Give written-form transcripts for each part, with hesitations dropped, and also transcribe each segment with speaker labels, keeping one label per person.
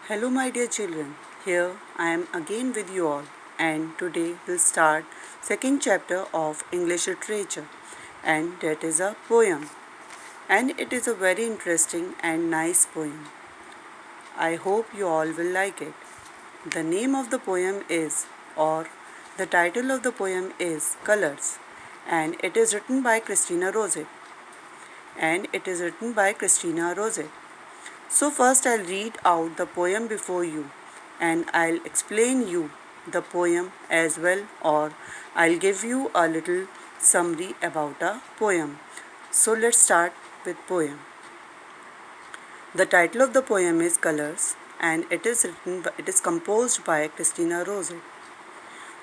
Speaker 1: Hello, my dear children. Here I am again with you all, and today we'll start second chapter of English literature, and that is a poem. And it is a very interesting and nice poem. I hope you all will like it. The name of the poem is, or the title of the poem is Colors, and it is written by Christina Rossetti. So first I'll read out the poem before you and I'll explain you the poem as well, or I'll give you a little summary about a poem. So let's start with poem. The title of the poem is Colors and it is composed by Christina Rossetti.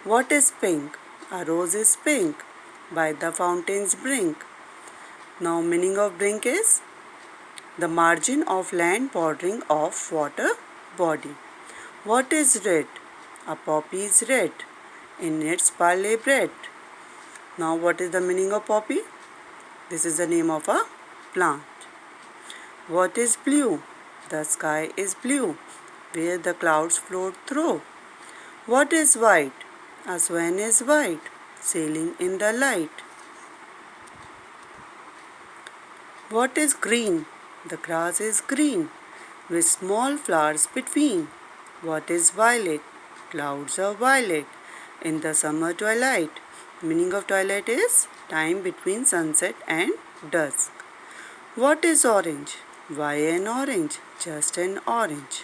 Speaker 1: What is pink? A rose is pink by the fountain's brink. Now meaning of brink is the margin of land bordering of water body. What is red? A poppy is red in its barley bread. Now what is the meaning of poppy? This is the name of a plant. What is blue? The sky is blue where the clouds float through. What is white? A swan is white sailing in the light. What is green? The grass is green with small flowers between. What is violet? Clouds are violet in the summer twilight. Meaning of twilight is time between sunset and dusk. What is orange? Why an orange? Just an orange.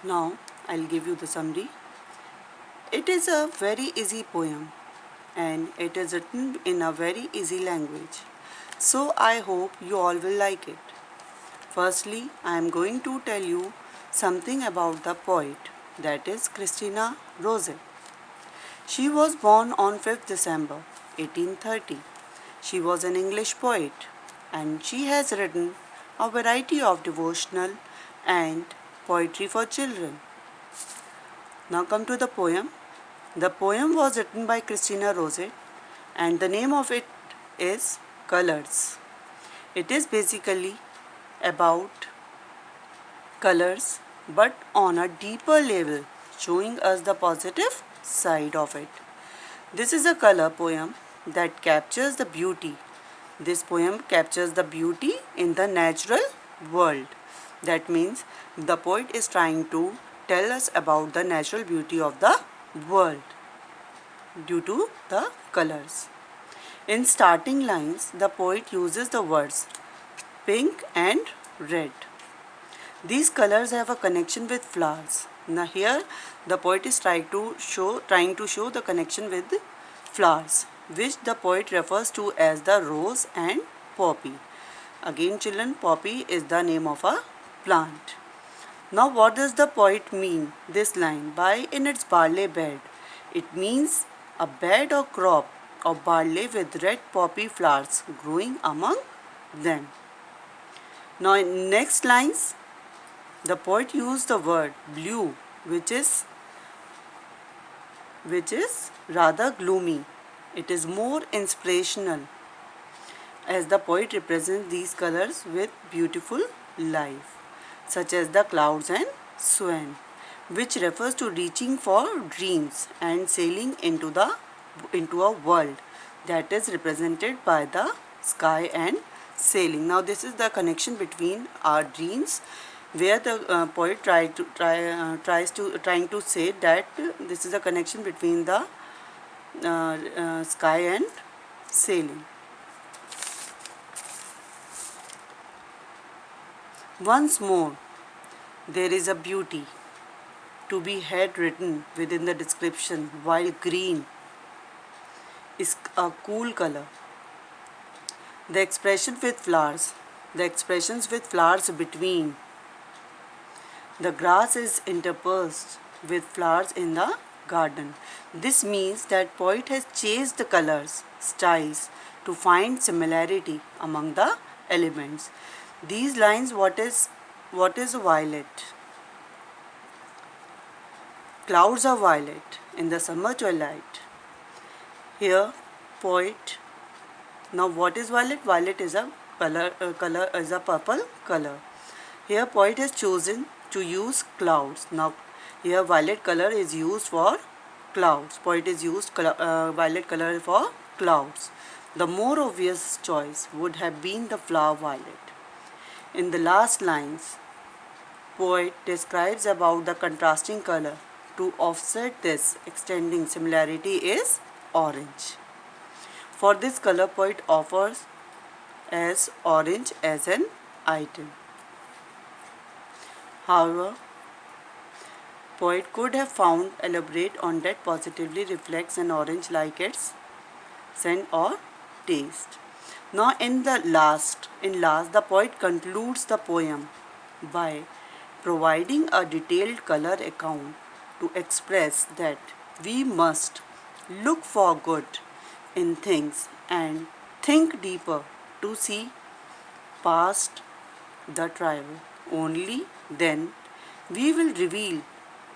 Speaker 1: Now I'll give you the summary. It is a very easy poem and it is written in a very easy language. So I hope you all will like it. Firstly, I am going to tell you something about the poet, that is Christina Rossetti. She was born on 5th December 1830. She was an English poet and she has written a variety of devotional and poetry for children. Now come to the poem. The poem was written by Christina Rossetti and the name of it is Colors. It is basically about colors but on a deeper level, showing us the positive side of it. This is a color poem that captures the beauty. This poem captures the beauty in the natural world. That means the poet is trying to tell us about the natural beauty of the world due to the colors. In starting lines, the poet uses the words pink and red. These colors have a connection with flowers. Now here the poet is trying to show the connection with flowers, which the poet refers to as the rose and poppy. Again children, poppy is the name of a plant. Now what does the poet mean this line by in its barley bed? It means a bed or crop of barley with red poppy flowers growing among them. Now in next lines, the poet used the word blue, which is rather gloomy. It is more inspirational as the poet represents these colors with beautiful life, such as the clouds and swan, which refers to reaching for dreams and sailing into a world that is represented by the sky and sailing. Now this is the connection between our dreams, where the poet trying to say that this is a connection between the sky and sailing. Once more, there is a beauty to be had written within the description, while green is a cool color. The expressions with flowers between. The grass is interspersed with flowers in the garden. This means that poet has chased the colors, styles to find similarity among the elements. These lines, what is violet? Clouds are violet in the summer twilight. Here poet. Now what is violet? Violet is a color is a purple color. Here poet has chosen to use clouds. Now here violet color is used for clouds. Poet is used violet color for clouds. The more obvious choice would have been the flower violet. In the last lines, poet describes about the contrasting color. To offset this extending similarity is orange. For this color, poet offers as orange as an item. However, poet could have found elaborate on that positively reflects an orange like its scent or taste. Now in last, the poet concludes the poem by providing a detailed color account to express that we must look for good in things and think deeper to see past the trial. Only then we will reveal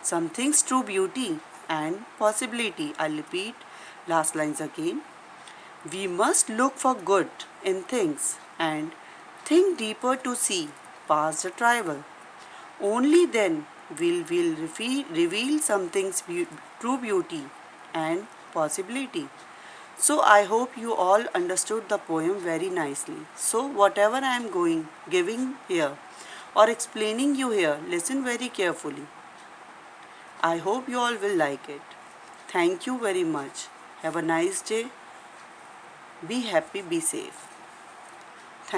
Speaker 1: something's true beauty and possibility. I'll repeat last lines again. We must look for good in things and think deeper to see past the trial. Only then will we reveal something's true beauty and possibility. So I hope you all understood the poem very nicely. So whatever I am giving here or explaining you here, listen very carefully. I hope you all will like it. Thank you very much. Have a nice day. Be happy, be safe.